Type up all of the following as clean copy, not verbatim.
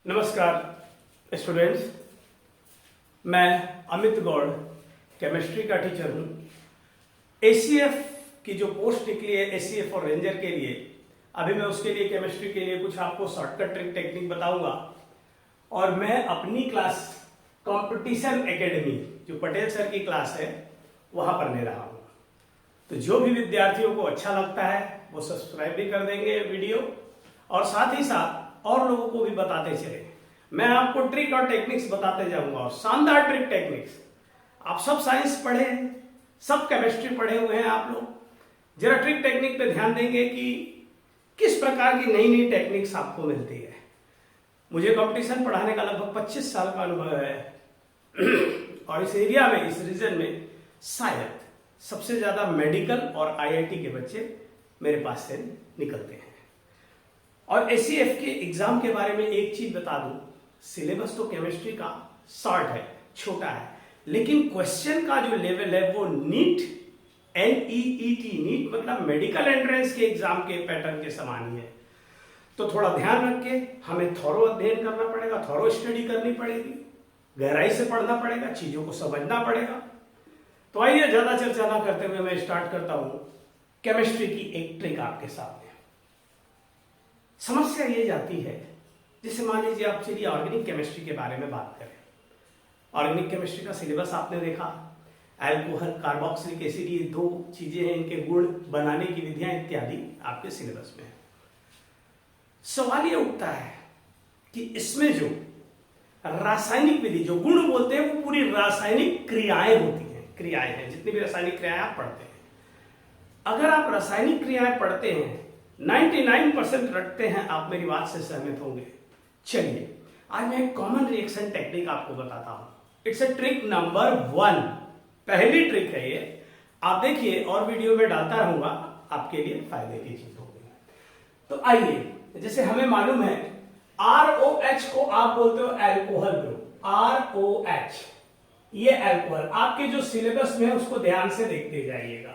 नमस्कार स्टूडेंट्स, मैं अमित गौड़ केमिस्ट्री का टीचर हूँ। एसीएफ की जो पोस्ट निकली है एसीएफ और रेंजर के लिए, अभी मैं उसके लिए केमिस्ट्री के लिए कुछ आपको शॉर्टकट ट्रिक टेक्निक बताऊंगा। और मैं अपनी क्लास कंपटीशन एकेडमी जो पटेल सर की क्लास है वहाँ पर ले रहा हूँ। तो जो भी विद्यार्थियों को अच्छा लगता है वो सब्सक्राइब भी कर देंगे वीडियो, और साथ ही साथ और लोगों को भी बताते चले। मैं आपको ट्रिक और टेक्निक्स बताते जाऊंगा, और शानदार ट्रिक टेक्निक्स। आप सब साइंस पढ़े हैं, सब केमिस्ट्री पढ़े हुए हैं आप लोग। जरा ट्रिक टेक्निक पे ध्यान देंगे कि किस प्रकार की नई नई टेक्निक्स आपको मिलती है। मुझे कंपटीशन पढ़ाने का लगभग 25 साल का अनुभव है और इस एरिया में, इस रीजन में शायद सबसे ज्यादा मेडिकल और आईआईटी के बच्चे मेरे पास से निकलते हैं। और एसीएफ के एग्जाम के बारे में एक चीज बता दूं, सिलेबस तो केमिस्ट्री का शॉर्ट है, छोटा है, लेकिन क्वेश्चन का जो लेवल है वो नीट NEET नीट मतलब मेडिकल एंट्रेंस के एग्जाम के पैटर्न के समान ही है। तो थोड़ा ध्यान रख के हमें थॉरो अध्ययन करना पड़ेगा, थॉरो स्टडी करनी पड़ेगी, गहराई से पढ़ना पड़ेगा, चीजों को समझना पड़ेगा। तो आइए ज्यादा चर्चा ना करते हुए मैं स्टार्ट करता हूं केमिस्ट्री की एक ट्रिक आपके सामने। समस्या ये जाती है, जैसे मान लीजिए आप चलिए ऑर्गेनिक केमिस्ट्री के बारे में बात करें। ऑर्गेनिक केमिस्ट्री का सिलेबस आपने देखा, अल्कोहल, कार्बोक्सिलिक एसिड, ये दो चीजें हैं, इनके गुण बनाने की विधियां इत्यादि आपके सिलेबस में है। सवाल ये उठता है कि इसमें जो रासायनिक विधि, जो गुण बोलते हैं, वो पूरी रासायनिक क्रियाएं होती हैं, क्रियाएं हैं, जितनी भी रासायनिक क्रियाएं आप पढ़ते हैं। अगर आप रासायनिक क्रियाएं पढ़ते हैं, 99% रखते हैं, आप मेरी बात से सहमत होंगे। चलिए आज मैं एक कॉमन रिएक्शन टेक्निक आपको बताता हूं। इट्स ए ट्रिक नंबर 1, पहली ट्रिक है ये। आप देखिए और वीडियो में डालता रहूंगा, आपके लिए फायदे की चीज होगी। तो आइए, जैसे हमें मालूम है ROH को आप बोलते हो अल्कोहल ग्रुप, ROH ये अल्कोहल, आपके जो सिलेबस में है उसको ध्यान से देखते जाइएगा।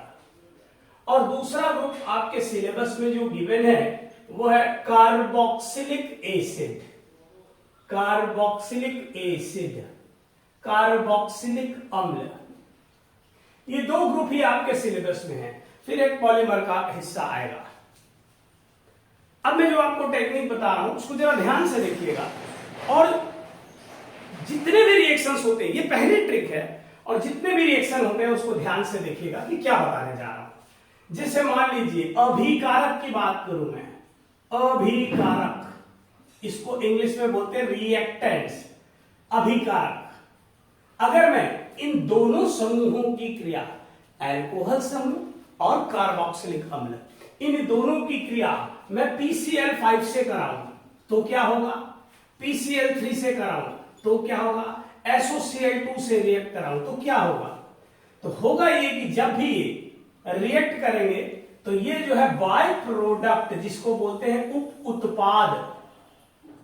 और दूसरा ग्रुप आपके सिलेबस में जो गिवन है वो है carboxylic acid, carboxylic acid, carboxylic अम्ल। ये दो ग्रुप ही आपके सिलेबस में है। फिर एक पॉलीमर का हिस्सा आएगा। अब मैं जो आपको टेक्निक बता रहा हूं उसको जरा ध्यान से देखिएगा, और जितने भी रिएक्शंस होते हैं, ये पहली ट्रिक है, और जितने भी रिएक्शन होते हैं उसको ध्यान से देखिएगा कि क्या बताने जा रहा हूं। जैसे मान लीजिए अभिकारक की बात करूं मैं, अभिकारक, इसको इंग्लिश में बोलते हैं रिएक्टेंट्स, अभिकारक। अगर मैं इन दोनों समूहों की क्रिया, अल्कोहल समूह और कार्बोक्सिलिक अम्ल, इन दोनों की क्रिया मैं PCl5 से कराऊं तो क्या होगा, PCl3 से कराऊं तो क्या होगा, SOCl2 से रिएक्ट कराऊं तो क्या होगा। तो होगा ये कि जब भी रिएक्ट करेंगे तो ये जो है बाय प्रोडक्ट, जिसको बोलते हैं उप उत्पाद,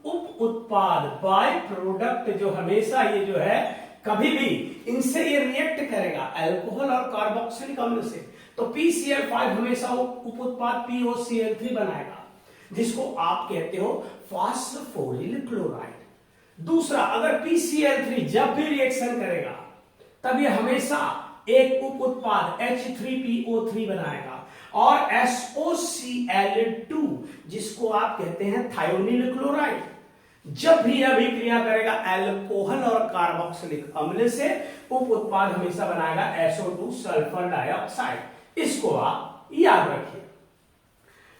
उप उत्पाद, बाय प्रोडक्ट, जो हमेशा ये जो है कभी भी इनसे ये रिएक्ट करेगा, अल्कोहल और कार्बोक्सिलिक अम्ल से, तो PCl5 हमेशा उप उत्पाद POCl3 बनाएगा, जिसको आप कहते हो फास्फोरिल क्लोराइड। दूसरा, अगर PCl3 जब भी रिएक्शन करेगा तब ये हमेशा एक उप उत्पाद H3PO3 बनाएगा, और SOCl2, जिसको आप कहते हैं थायोनिल क्लोराइड, जब भी अभिक्रिया करेगा अल्कोहल और कार्बोक्सिलिक अम्ल से, उप उत्पाद हमेशा बनाएगा SO2 सल्फर डाइऑक्साइड। इसको आप याद रखिए।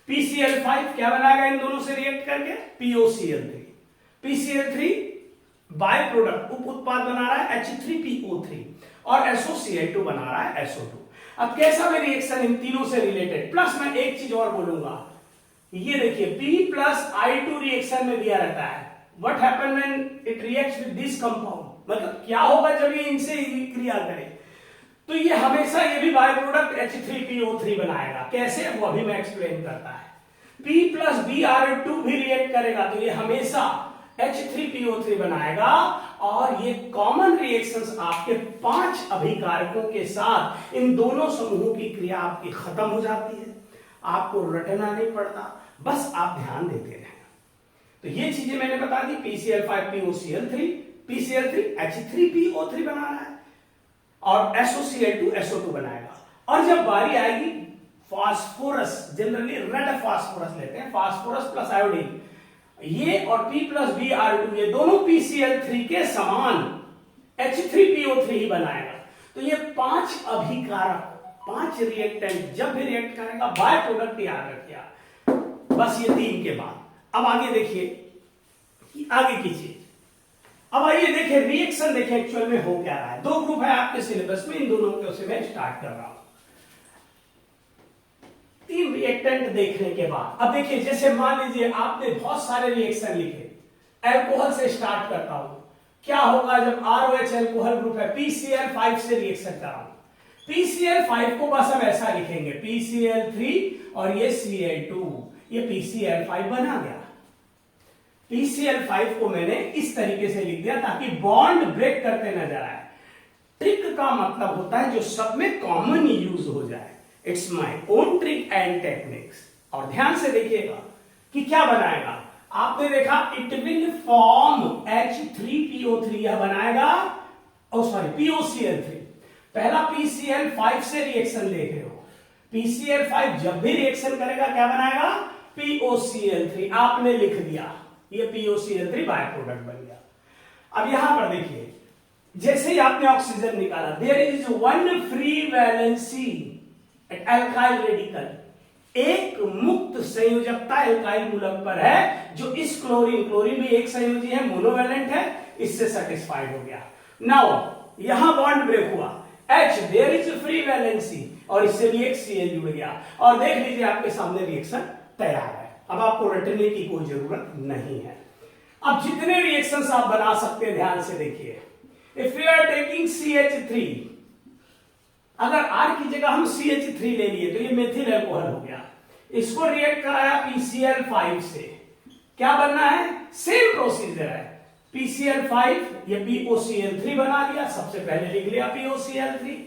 PCl5 क्या बनाएगा इन दोनों से रिएक्ट करके, POCl3। PCl3 बाय प्रोडक्ट, उप उत्पाद बना रहा है H3PO3, और SOCl2 बना रहा है SO2। अब कैसा भी रिएक्शन इन तीनों से रिलेटेड, प्लस मैं एक चीज और बोलूंगा, ये देखिए P+I2 रिएक्शन में दिया रहता है। What happen when it reacts with this compound, मतलब क्या होगा जब ये इनसे क्रिया करे, तो ये हमेशा ये भी बाय प्रोडक्ट H3PO3 बनाएगा। कैसे, वो अभी मैं एक्सप्लेन करता है। P+Br2 भी रिएक्ट करेगा तो ये हमेशा H3PO3 बनाएगा, और ये कॉमन रिएक्शंस आपके 5 अभिकारकों के साथ इन दोनों समूहों की क्रिया आपकी खत्म हो जाती है। आपको रटना नहीं पड़ता, बस आप ध्यान देते रहें। तो ये चीजें मैंने बता दी। PCl5 POCl3, PCl3 H3PO3 बनाना है और SOCl2 SO2 बनाएगा। और जब बारी आएगी फास्फोरस, जनरली रेड फास्फोरस लेते हैं, फास्फोरस प्लस आयोडीन, ये और P प्लस Br2 ये दोनों PCl3 के समान H3PO3 ही बनाएगा। तो ये 5 अभिकारक, 5 रिएक्टेंट जब भी रिएक्ट करेगा बाय प्रोडक्ट याद रखिए, बस ये 3 के बाद। अब आगे देखिए कि आगे की चीज, अब आइए देखिए रिएक्शन देखिए एक्चुअल में हो क्या रहा है। 2 ग्रुप है आपके सिलेबस में, इन दोनों को से मैं स्टार्ट कर रहा हूं। 3 रिएक्टेंट देखने के बाद अब देखिए, जैसे मान लीजिए आपने बहुत सारे रिएक्शन लिखे, अल्कोहल से स्टार्ट करता हूं, क्या होगा जब ROH अल्कोहल ग्रुप है, PCl5 से रिएक्शन कराऊं, PCl5 को बस हम ऐसा लिखेंगे PCl3 और ये Cl2, ये PCl5 बना गया। PCl5 को मैंने इस तरीके से लिख दिया ताकि बॉन्ड ब्रेक करते नजर आए। ट्रिक का मतलब होता है जो सब में कॉमन यूज हो जाए। It's my own trick and techniques. और ध्यान से देखिएगा कि क्या बनाएगा। आपने देखा इट विल फॉर्म H3PO3, यह बनाएगा, POCl3। पहला PCl5 से रिएक्शन देख रहे हो, PCl5 जब भी रिएक्शन करेगा क्या बनाएगा, POCl3। आपने लिख दिया, ये POCl3 बाय प्रोडक्ट बन गया। अब यहां पर देखिए, जैसे ही आपने ऑक्सीजन निकाला, there is 1 free valency at alkyl radical, एक मुक्त संयोजकता एल्काइल मूलक पर है, जो इस क्लोरीन भी एक संयोजी है, मोनोवैलेंट है, इससे सेटिस्फाइड हो गया। नाउ यहां बॉन्ड ब्रेक हुआ, H there is free valency, और इससे भी एक Cl जुड़ गया, और देख लीजिए आपके सामने रिएक्शन तैयार है। अब आपको रटने की कोई जरूरत नहीं है। अब जितने रिएक्शंस आप बना सकते हैं ध्यान से देखिए। If we are taking CH3, अगर R की जगह हम CH3 ले लिए तो ये मेथिल अल्कोहल हो गया। इसको रिएक्ट कराया PCl5 से, क्या बनना है, सेम प्रोसीजर है। PCl5 ये POCl3 बना लिया, सबसे पहले लिख लिया POCl3।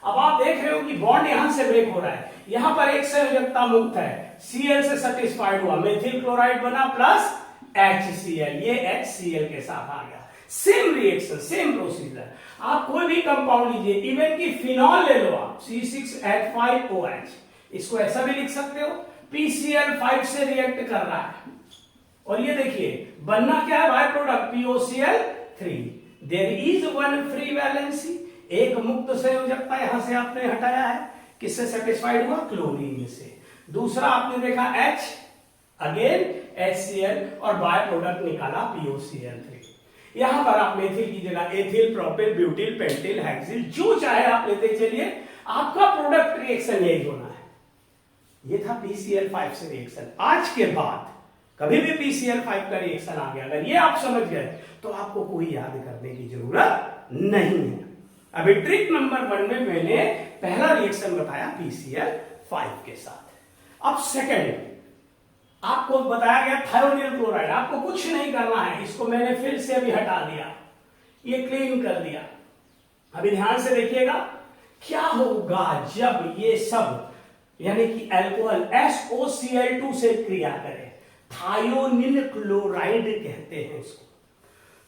अब आप देख रहे हो कि बॉन्ड यहां से ब्रेक हो रहा है, यहां पर एक संयोजकता मुक्त है, Cl से सेटिस्फाइड हुआ, मेथिल क्लोराइड बना प्लस HCl, ये HCl के साथ आ गया। Same reaction, same procedure. आप कोई भी कंपाउंड लीजिए, इवन की फिनॉल ले लो आप, C6H5OH, इसको ऐसा भी लिख सकते हो, PCl5 से रिएक्ट कर रहा है, और ये देखिए बनना क्या है, by product POCl3। There is 1 free valency, एक मुक्त संयोजकता यहां से आपने हटाया है, किससे सेटिस्फाइड हुआ, क्लोरीन से। दूसरा आपने देखा H, अगेन HCl, और बाय प्रोडक्ट निकाला POCl3। यहां पर आप मेथिल की जगह ethyl, propyl, butyl, pentyl, hexyl, जो चाहे आप लेते चलिए, आपका प्रोडक्ट रिएक्शन यही होना है। ये था PCl5 से रिएक्शन। आज के बाद कभी भी PCl5 का रिएक्शन आ गया, अगर ये आप समझ गए तो आपको कोई याद करने की जरूरत नहीं है। अभी ट्रिक नंबर 1 में मैंने पहला रिएक्शन बताया PCl5 के साथ। अब सेकंड आपको बताया गया थायोनिल क्लोराइड, आपको कुछ नहीं करना है, इसको मैंने फिर से अभी हटा दिया, ये क्लीन कर दिया। अभी ध्यान से देखिएगा क्या होगा जब ये सब यानी कि अल्कोहल SOCl2 से क्रिया करे। थायोनिल क्लोराइड कहते हैं इसको।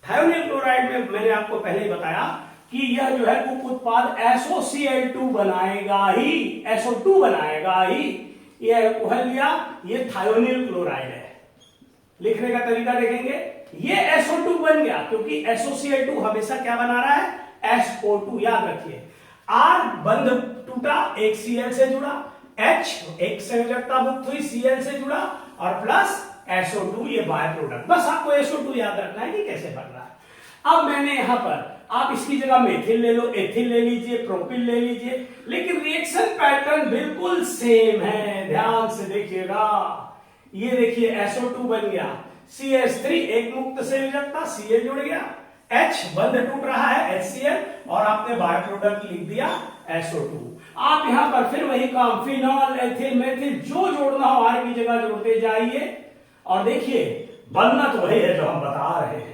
थायोनिल क्लोराइड में मैंने आपको पहले ही बताया कि यह जो है उप उत्पाद SOCl2 बनाएगा ही, SO2 बनाएगा ही। ये अल्कोहल लिया, ये थायोनिल क्लोराइड है। लिखने का तरीका देखेंगे, ये SO2 बन गया क्योंकि SOCl2 हमेशा क्या बना रहा है, SO2। याद रखिए, R बंध टूटा, एक Cl से जुड़ा, H एक संयोजकता मुक्त हुई, Cl से जुड़ा, और प्लस SO2, ये बाय प्रोडक्ट। बस आपको SO2 याद रखना है कि कैसे बन रहा है। अब मैंने यहां पर, आप इसकी जगह मेथिल ले लो, एथिल ले लीजिए, प्रोपिल ले लीजिए, लेकिन रिएक्शन पैटर्न बिल्कुल सेम है। ध्यान से देखिएगा, ये देखिए SO2 बन गया, CH3 एक मुक्त संयोजकता, Cl जुड़ गया, H बंध टूट रहा है, HCl, और आपने बाय प्रोडक्ट लिख दिया SO2। आप यहां पर फिर वही काम, फिनॉल, एथिल, मेथिल, जो जोड़ना हो R की जगह जोड़ते जाइए, और देखिए बनना तो वही है जो हम बता रहे हैं,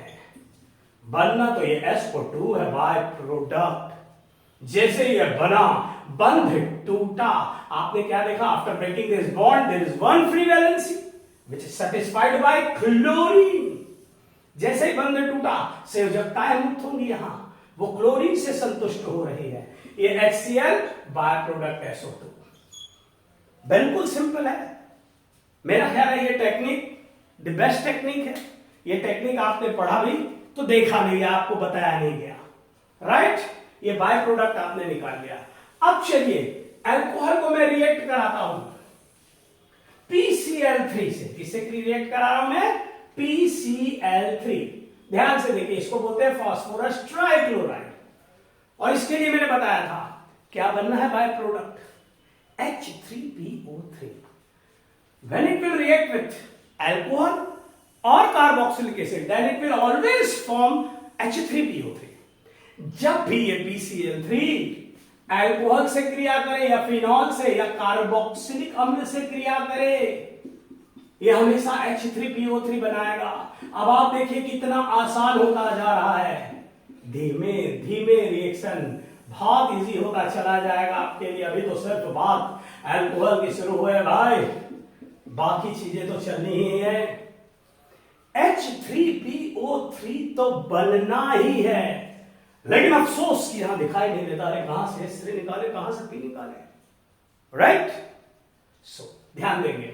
बनना तो ये SO2 है बाय प्रोडक्ट। जैसे ये बना, बंध टूटा, आपने क्या देखा, after breaking this bond there is 1 free valency, which is satisfied by chlorine. जैसे ही बंध टूटा, संयोजकताएं मुक्त होंगी, यहां वो क्लोरीन से संतुष्ट हो रही है। ये HCl बाय प्रोडक्ट SO2। बिल्कुल सिंपल है। मेरा ख्याल है ये टेक्निक द बेस्ट टेक्निक है। ये टेक्निक आपने पढ़ा भी तो देखा नहीं गया, आपको बताया नहीं गया, राइट। ये बाय प्रोडक्ट आपने निकाल लिया। अब चलिए अल्कोहल को मैं रिएक्ट कराता हूं PCl3 से। किससे रिएक्ट करा रहा हूं मैं? PCl3। ध्यान से देखिए, इसको बोलते हैं फास्फोरस ट्राइक्लोराइड। और इसके लिए मैंने बताया था क्या बनना है by product? H3PO3। When it will react with alcohol or carboxylic acid, then it will always form H3PO3। जब भी ये PCl3 अल्कोहल से क्रिया करे या फिनॉल से या कार्बोक्सिलिक अम्ल से क्रिया करे, ये हमेशा H3PO3 बनाएगा। अब आप देखिए कितना आसान होता जा रहा है। धीमे धीमे रिएक्शन बहुत इजी होता चला जाएगा आपके लिए। अभी तो सिर्फ बात अल्कोहल की शुरू हुई है भाई, बाकी चीजें तो चलनी ही है। H3PO3 तो बनना ही है, लेकिन अफसोस कि यहां दिखाई नहीं देता है। कहां से H3 निकाले, कहां से P निकाले, राइट। सो ध्यान देंगे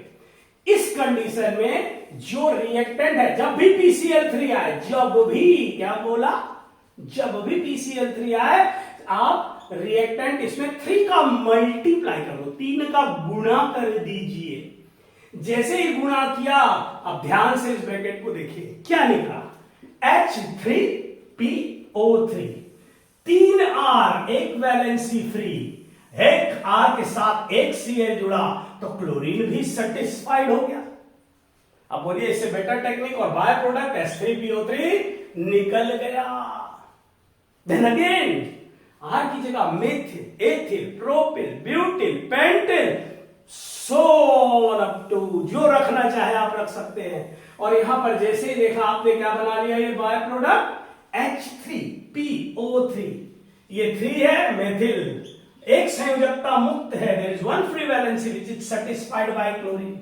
इस कंडीशन में जो रिएक्टेंट है, जब भी PCl3 आए, जब भी, क्या बोला, जब भी PCl3 आए, आप रिएक्टेंट इसमें 3 का मल्टीप्लाई कर लो, 3 का गुणा कर दीजिए। जैसे ही गुणा किया, अब ध्यान से इस ब्रैकेट को देखिए क्या निकला, H3PO3। 3 R, एक वैलेंसी फ्री, एक R के साथ एक Cl जुड़ा तो क्लोरीन भी सेटिस्फाइड हो गया। अब बोलिए इससे बेटर टेक्निक और बाय प्रोडक्ट H3PO3 निकल गया। देन अगेन R की जगह methyl, ethyl, propyl, butyl, pentyl, so up to जो रखना चाहे आप रख सकते हैं। और यहां पर जैसे ही देखा आपने क्या बना लिया, ये बाय प्रोडक्ट H3PO3। ये 3 है मेथिल, एक संयोजकता मुक्त है, there is one free valency which is satisfied by chlorine.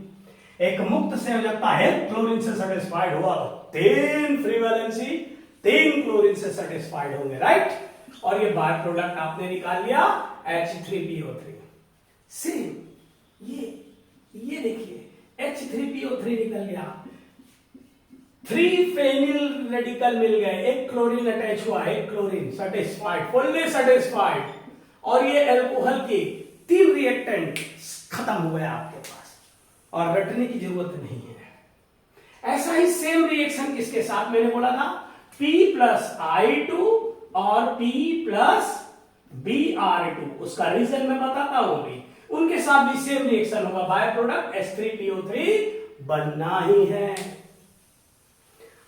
एक मुक्त संयोजकता है, क्लोरीन से सेटिस्फाइड हुआ तो 3 फ्री वैलेंसी 3 क्लोरीन से सेटिस्फाइड होंगे, राइट। और ये बाय प्रोडक्ट आपने निकाल लिया H3PO3। सेम ये देखिए H3PO3 निकल गया, 3 फेनिल रेडिकल मिल गए, एक क्लोरीन अटैच हुआ, एक क्लोरीन सेटिस्फाइड, फुल्ली सेटिस्फाइड। और ये अल्कोहल के 3 रिएक्टेंट खत्म हो गया आपके पास, और रटने की जरूरत नहीं है। ऐसा ही सेम रिएक्शन किसके साथ मैंने बोला था, P+I2 और P+Br2। उसका रीजन मैं बताता हूं भी, उनके साथ भी सेम रिएक्शन होगा, बाय प्रोडक्ट H3PO3 बनना ही है।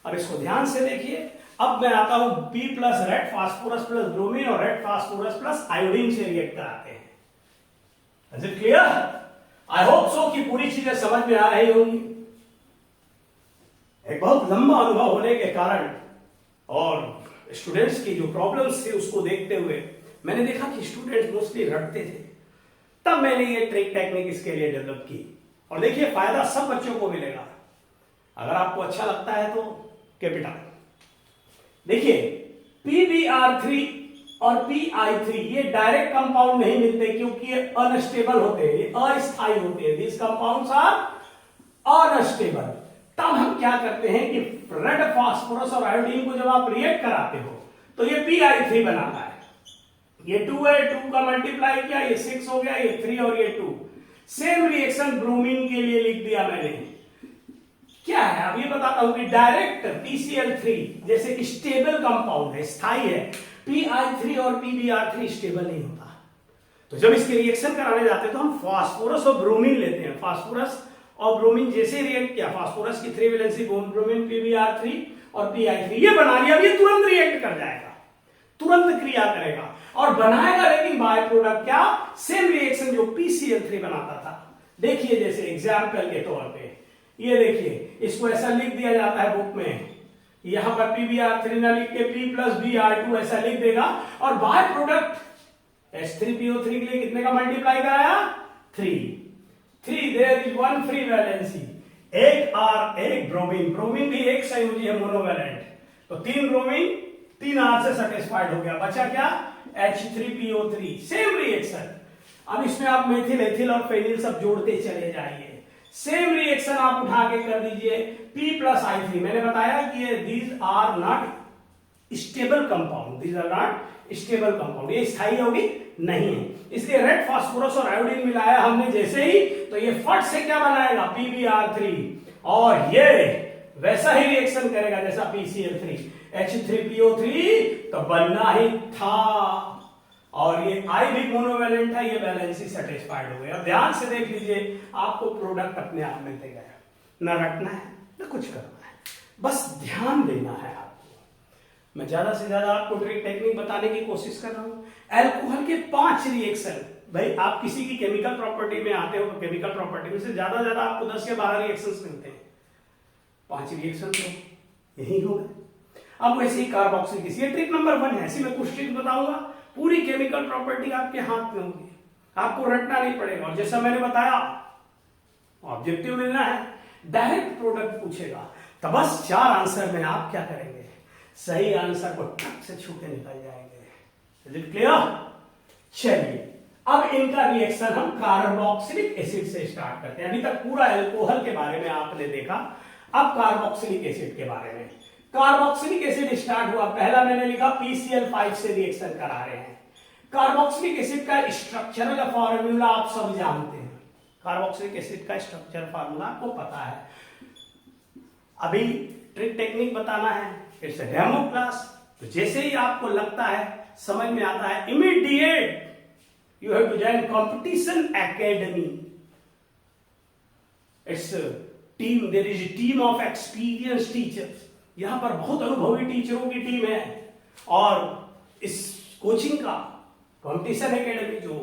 अब इसको ध्यान से देखिए। अब मैं आता हूं P+ red phosphorus plus bromine और रेड फास्फोरस प्लस आयोडीन से रिएक्ट कराते हैं। Is it clear? I hope so कि पूरी चीजें समझ में आ रही होंगी। एक बहुत लंबा अनुभव होने के कारण और स्टूडेंट्स की जो प्रॉब्लम्स थी उसको देखते हुए मैंने देखा कि स्टूडेंट्स मोस्टली रटते थे, तब मैंने ये ट्रिक टेक्निक इसके लिए डेवलप की। और देखिए फायदा सब बच्चों को मिलेगा। अगर आपको अच्छा लगता है तो कैपिटल देखिए, PBr3 और PI3 ये डायरेक्ट कंपाउंड नहीं मिलते क्योंकि ये अनस्टेबल होते हैं, ये अस्थायी होते हैं। This compounds are unstable. तब हम क्या करते हैं कि रेड फास्फोरस और आयोडीन को जब आप रिएक्ट कराते हो तो ये PI3 बनाता है। ये 2 है, 2 का मल्टीप्लाई किया, ये 6 हो गया, ये 3 और ये 2। सेम रिएक्शन ब्रोमीन के लिए लिख दिया मैंने। क्या है अब ये बताता हूं कि डायरेक्ट PCl3 जैसे स्टेबल कंपाउंड है, स्थायी है, PI3 और PBr3 स्टेबल नहीं होता। तो जब इसके रिएक्शन कराने जाते हैं तो हम फास्फोरस और ब्रोमीन लेते हैं। फास्फोरस और ब्रोमीन जैसे रिएक्ट किया, फास्फोरस की 3 वैलेंसी ब्रोमीन PBr3 और PI3 ये बना लिया। अब ये तुरंत रिएक्ट कर जाएगा, तुरंत क्रिया करेगा और बनाएगा, लेकिन बाय प्रोडक्ट क्या, सेम रिएक्शन जो PCl3 बनाता था। देखिए जैसे एग्जाम्पल के तौर पे ये देखिए, इसको ऐसा लिख दिया जाता है बुक में, यहां पर PBr3 ना लिख के P+Br2 ऐसा लिख देगा। और बाय प्रोडक्ट H3PO3 के लिए कितने का मल्टीप्लाई कराया, 3। There is one free valency, एक R एक ब्रोमीन, ब्रोमीन भी एक संयोजी है मोनोवैलेंट, तो 3 ब्रोमीन 3 R से सेटिस्फाइड हो गया, बचा क्या H3PO3, सेम रिएक्शन। अब इसमें आप मेथिल एथिल और फेनिल सब जोड़ते चले जाइए, सेम रिएक्शन आप उठा के कर दीजिए P प्लस I3। मैंने बताया कि ये these are not stable compound, these are not stable compound, ये स्थायी होगी नहीं है, इसलिए रेड फास्फोरस और आयोडीन मिलाया हमने जैसे ही, तो ये फट से क्या बनाएगा PbR3, और ये वैसा ही रिएक्शन करेगा जैसा PCl3, H3PO3 तो बनना ही था, और ये I भी मोनोवैलेंट है, ये वैलेंसी सेटिस्फाइड हो गया। अब ध्यान से देख लीजिए, आपको प्रोडक्ट अपने आप मिलते गए, न रटना है न कुछ करना है, बस ध्यान देना है आपको। मैं ज्यादा से ज्यादा आपको ट्रिक टेक्निक बताने की कोशिश कर रहा हूं। अल्कोहल के 5 रिएक्शन, भाई आप किसी की केमिकल प्रॉपर्टी में आते हो तो केमिकल प्रॉपर्टी में से ज्यादा आपको 10 या 12 रिएक्शंस मिलते हैं, 5 रिएक्शन तो यही हो गए। अब वैसे ही कार्बोक्सिलिक एसिड, ये ट्रिक नंबर 1 है, ऐसी मैं कुछ ट्रिक बताऊंगा, पूरी केमिकल प्रॉपर्टी आपके हाथ में होगी, आपको रटना नहीं पड़ेगा, और जैसा मैंने बताया ऑब्जेक्टिव मिलना है, डायरेक्ट प्रोडक्ट पूछेगा, तो बस 4 आंसर में आप क्या करेंगे, सही आंसर को टक से छू के निकल जाएंगे। Is it clear? चलिए अब इनका रिएक्शन हम कार्बोक्सिलिक एसिड से स्टार्ट करते हैं। अभी तक पूरा अल्कोहल के बारे में आपने देखा, अब कार्बोक्सिलिक एसिड के बारे में। कार्बोक्सिलिक एसिड स्टार्ट हुआ, पहला मैंने लिखा PCl5 से रिएक्शन करा रहे हैं। कार्बोक्सिलिक एसिड का स्ट्रक्चरल फॉर्मूला आप सब जानते हैं, कार्बोक्सिलिक एसिड का स्ट्रक्चरल फॉर्मूला आपको पता है, अभी ट्रिक टेक्निक बताना है, इट्स अ डेमो क्लास, तो जैसे ही आपको लगता है समझ में आता है, immediate you have to join competition academy. It's team, there is a team of experience teachers, यहां पर बहुत अनुभवी टीचरों की टीम है, और इस कोचिंग का कंपटीशन एकेडमी जो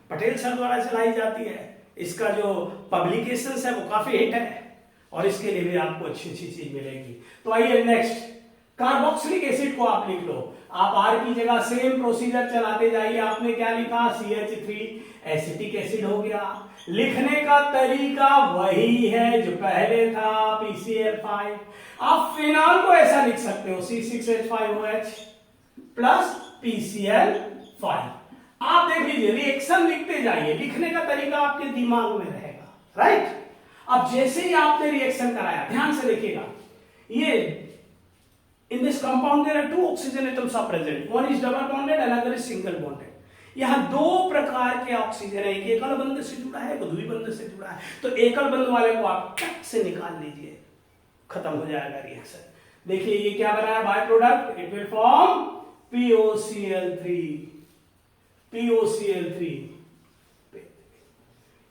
पटेल सर द्वारा चलाई जाती है, इसका जो पब्लिकेशंस है वो काफी हिट है, और इसके लिए भी आपको अच्छी अच्छी चीज मिलेगी। तो आइए नेक्स्ट, कार्बोक्सिलिक एसिड को आप लिख लो, आप आर की जगह सेम प्रोसीजर चलाते जाइए। आपने क्या लिखा, CH3 एसिटिक एसिड हो गया, लिखने का तरीका वही है जो पहले था, PCl5। आप फिनॉल को ऐसा लिख सकते हो, C6H5OH प्लस PCl5। आप देख लीजिए, रिएक्शन लिखते जाइए, लिखने का तरीका आपके दिमाग में रहेगा, राइट। अब जैसे ही आपने रिएक्शन कराया, ध्यान से देखिएगा, ये in this compound there are 2 oxygen atoms are present, one is double bonded, another is single bonded। यहां 2 प्रकार के ऑक्सीजन है, एक एकल बंध से जुड़ा है, एक द्विबंध से जुड़ा है, तो एकल बंध वाले को आप टक से निकाल लीजिए, खत्म हो जाएगा रिएक्शन। देखिए ये क्या बना है by product, it will form POCl3, POCl3।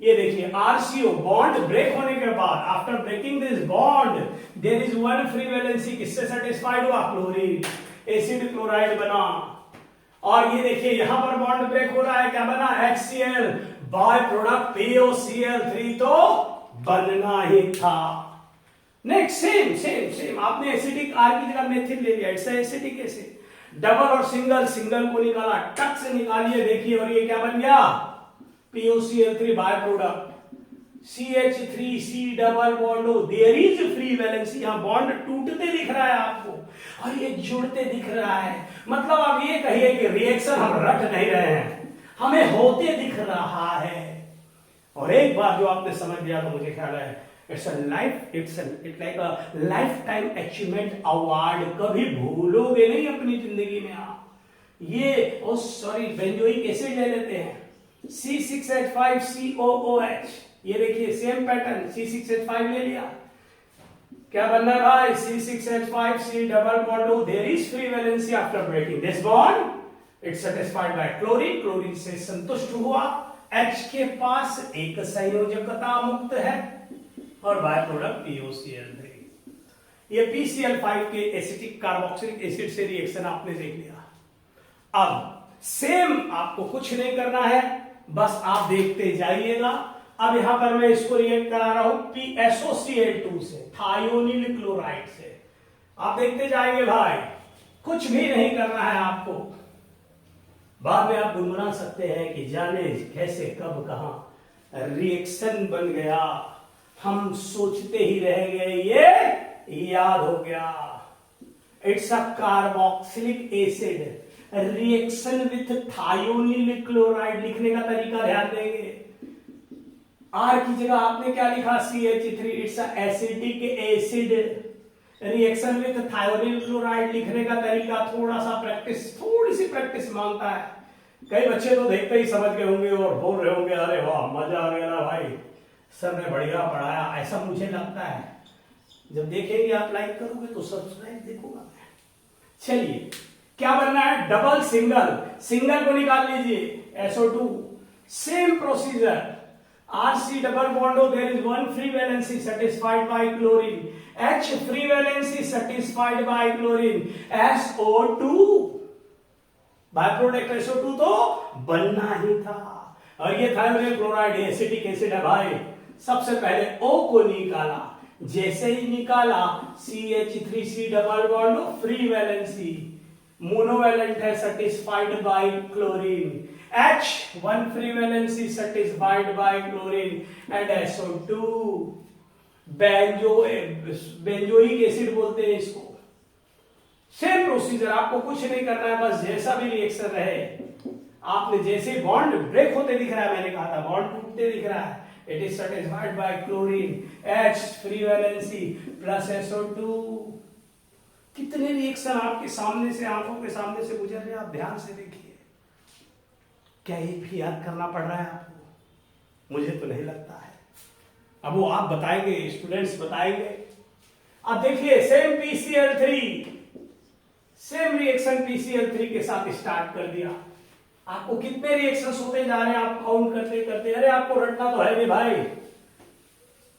ये देखिए RCO, बॉन्ड ब्रेक होने के बाद, after breaking this bond there is 1 free valency, किससे सेटिस्फाइड हुआ, क्लोरीन, एसिड क्लोराइड बना। और ये देखिए यहां पर बॉन्ड ब्रेक हो रहा है, क्या बना, HCl, बाय प्रोडक्ट POCl3 तो बनना ही था। नेक्स्ट सेम सेम सेम, आपने एसिडिक R की जगह मेथिल ले लिया, इट्स एसिटिक एसिड। डबल और सिंगल, सिंगल को निकाला, टक से निकालिए, देखिए, और ये क्या बन गया, POCl3 by product, CH3C double bond, there is free valency, यहां बॉन्ड टूटते दिख रहा है आपको, और ये जुड़ते दिख रहा है, मतलब आप ये कहिए कि रिएक्शन हम रट नहीं रहे हैं, हमें होते दिख रहा है। और एक बार जो आपने समझ लिया तो मुझे ख्याल है it's like a life time achievement award, कभी भूलोगे नहीं अपनी जिंदगी में आप। ये ओ सॉरी, बेंजोइक एसिड ले लेते हैं, C6H5COOH, ये देखिए सेम पैटर्न, C6H5 ले लिया, क्या बनना है भाई, C6H5C double bond, there is free valency after breaking this bond, it's satisfied by chlorine, chlorine से संतुष्ट हुआ, H के पास एक संयोजकता मुक्त है, और बाय प्रोडक्ट POCl3। ये PCl5 के एसिटिक कार्बोक्सिलिक एसिड से रिएक्शन आपने देख लिया। अब सेम आपको कुछ नहीं करना है, बस आप देखते जाइएगा। अब यहां पर मैं इसको रिएक्ट करा रहा हूं PSOCl2 से, थायोनिल क्लोराइड से, आप देखते जाएंगे भाई, कुछ भी नहीं करना है आपको। बाद में आप गुनगुना सकते हैं कि जाने कैसे कब कहां रिएक्शन बन गया, हम सोचते ही रह गए, ये याद हो गया। It's a carboxylic acid reaction with thionyl chloride. लिखने का तरीका ध्यान देंगे, आर की जगह आपने क्या लिखा, CH3। It's a acidic acid reaction with thionyl chloride. लिखने का तरीका थोड़ा सा प्रैक्टिस, थोड़ी सी प्रैक्टिस मांगता है। कई बच्चे तो देखते ही समझ गए होंगे और बोल रहे होंगे, अरे वाह मजा आ गया ना भाई, सर ने बढ़िया पढ़ाया। ऐसा मुझे लगता है, जब देखेंगे आप लाइक करोगे तो सब्सक्राइब देखूंगा मैं। चलिए क्या बनना है, डबल सिंगल, सिंगल को निकाल लीजिए SO2। Same procedure, RC double bond हो, there is one free valency satisfied by chlorine, H free valency satisfied by chlorine, SO2 by product SO2 तो बनना ही था। और ये थायोनिल क्लोराइड एसिटिक एसिड है भाई। सबसे पहले O को निकाला, जैसे ही निकाला CH3C double bond free valency, monovalent है satisfied by chlorine, H one free valency satisfied by chlorine and SO2 benzoic acid बोलते हैं इसको। सेम प्रोसीजर, आपको कुछ नहीं करना है, बस जैसा भी रिएक्शन रहे, आपने जैसे बॉन्ड ब्रेक होते दिख रहा है, मैंने कहा था बॉन्ड टूटते दिख रहा है, it is satisfied by chlorine, H free valency plus SO2। कितने रिएक्शन आपके सामने से, आंखों के सामने से गुजर रहे, आप ध्यान से देखिए। क्या ये भी याद करना पड़ रहा है आपको? मुझे तो नहीं लगता है। अब वो आप बताएंगे, स्टूडेंट्स बताएंगे। अब देखिए same PCl3, same reaction PCl3 के साथ स्टार्ट कर दिया। आपको कितने रिएक्शंस होते जा रहे हैं आप काउंट करते करते, अरे आपको रटना तो है नहीं भाई,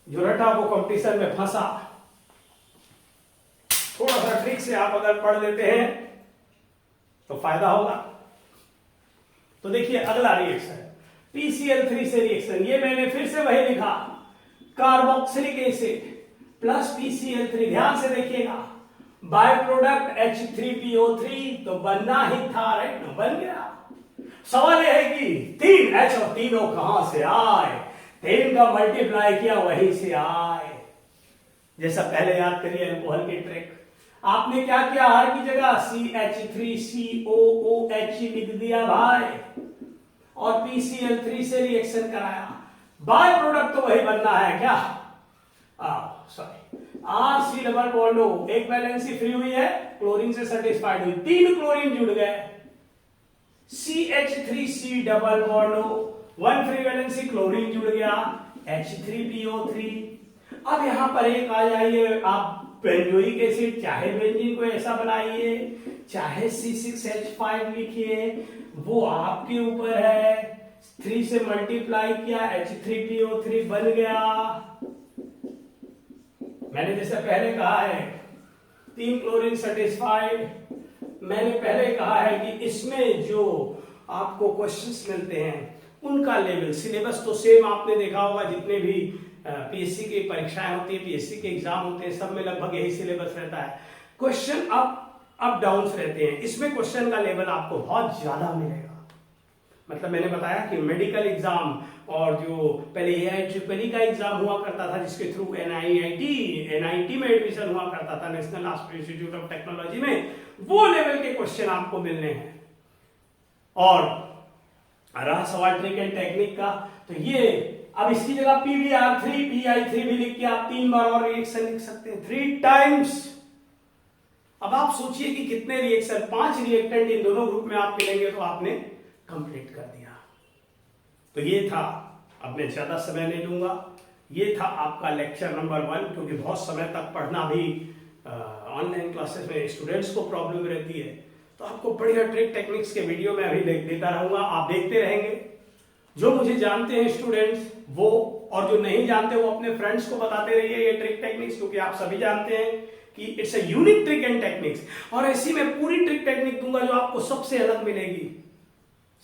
जो रटा वो कंपटीशन में फंसा। थोड़ा सा ट्रिक से आप अगर पढ़ लेते हैं तो फायदा होगा। तो देखिए अगला रिएक्शन PCl3 से रिएक्शन, ये मैंने फिर से वही लिखा, कार्बोक्सिलिक एसिड प्लस PCl3। ध्यान से देखिएगा, बाय प्रोडक्ट H3PO3 तो बनना ही था, राइट ना, बन गया। सवाल यह है कि 3 H और 3 O कहां से आए, 3 का मल्टीप्लाई किया वहीं से आए। जैसा पहले याद करिए अल्कोहल की ट्रिक, आपने क्या किया, हर की जगह CH3COOH लिख दिया भाई, और PCl3 से रिएक्शन कराया। बाय प्रोडक्ट तो वही बनना है क्या, सॉरी, RC डबल बॉन्ड हो, एक वैलेंसी फ्री हुई है, क्लोरीन से सेटिस्फाइड हुई, 3 क्लोरीन जुड़ गए, CH3C डबल बॉन्ड हो, 1 फ्री वैलेंसी क्लोरीन जुड़ गया, H3PO3। अब यहां पर एक आ जाइए, आप बेंजोइक एसिड, चाहे बेंजीन को ऐसा बनाइए, चाहे C6H5 लिखिए, वो आपके ऊपर है। 3 से मल्टीप्लाई किया, H3PO3 बन गया। मैंने जैसे पहले कहा है 3 क्लोरीन सेटिस्फाइड। मैंने पहले कहा है कि इसमें जो आपको क्वेश्चंस मिलते हैं उनका लेवल, सिलेबस तो सेम आपने देखा होगा, जितने भी PSC की परीक्षाएं होती है, PSC के एग्जाम होते हैं, सब में लगभग यही सिलेबस रहता है। क्वेश्चन अप डाउन रहते हैं, इसमें क्वेश्चन का लेवल आपको बहुत ज्यादा मिलेगा। मतलब मैंने बताया कि मेडिकल एग्जाम और जो पहले AIEEE का एग्जाम हुआ करता था, जिसके थ्रू NIT में एडमिशन हुआ करता था, नेशनल इंस्टीट्यूट ऑफ टेक्नोलॉजी में, वो लेवल के क्वेश्चन आपको मिलने हैं। और रहा सवाल ट्रिक एंड टेक्निक का, तो ये अब इसकी जगह PBr3 PI3 भी लिख के आप 3 बार और रिएक्शन लिख सकते हैं, 3 टाइम्स। अब आप सोचिए कि कितने रिएक्शन, 5 रिएक्टेंट इन दोनों ग्रुप में आप मिलेंगे तो आपने कंप्लीट कर दिया। तो ये था, अब मैं ज्यादा समय नहीं लूंगा, ये था आपका लेक्चर नंबर 1, क्योंकि बहुत समय तक पढ़ना भी ऑनलाइन क्लासेस में स्टूडेंट्स को प्रॉब्लम रहती है। तो आपको बढ़िया ट्रिक टेक्निक्स के वीडियो में अभी देता रहूंगा, आप देखते रहेंगे। जो मुझे जानते हैं स्टूडेंट्स वो, और जो नहीं जानते वो अपने फ्रेंड्स को बताते रहिए ये ट्रिक टेक्निक्स, क्योंकि आप सभी जानते हैं कि it's a unique trick and techniques. और ऐसी मैं पूरी ट्रिक टेक्निक दूंगा जो आपको सबसे अलग मिलेगी।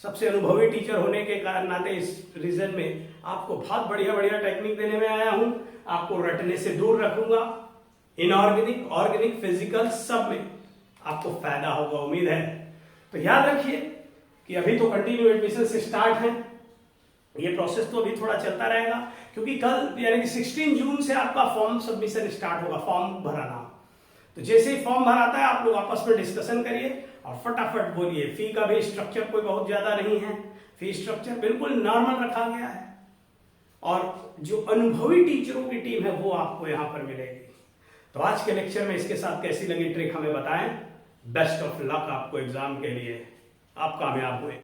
सबसे अनुभवी टीचर होने के कारण नाते इस रीजन में आपको बहुत बढ़िया बढ़िया टेक्निक देने में आया हूं। आपको रटने से दूर रखूंगा, इनऑर्गेनिक, ऑर्गेनिक, फिजिकल, सब में आपको फायदा होगा, उम्मीद है। तो याद रखिए कि अभी तो कंटिन्यू एडमिशन से स्टार्ट है, ये प्रोसेस तो अभी थोड़ा चलता रहेगा, क्योंकि कल यानी कि 16 जून से आपका फॉर्म सबमिशन स्टार्ट होगा, फॉर्म भराना। तो जैसे ही फॉर्म भराता है आप लोग आपस में डिस्कशन करिए और फटाफट बोलिए। फी का भी स्ट्रक्चर कोई बहुत ज्यादा नहीं है, फी स्ट्रक्चर बिल्कुल नॉर्मल रखा गया है, और जो अनुभवी टीचरों की टीम है वो आपको यहाँ पर मिलेगी। तो आज के लेक्चर में इसके साथ कैसी लगी ट्रिक हमें बताएं। बेस्ट ऑफ लक आपको एग्जाम के लिए, आप कामयाब हुए।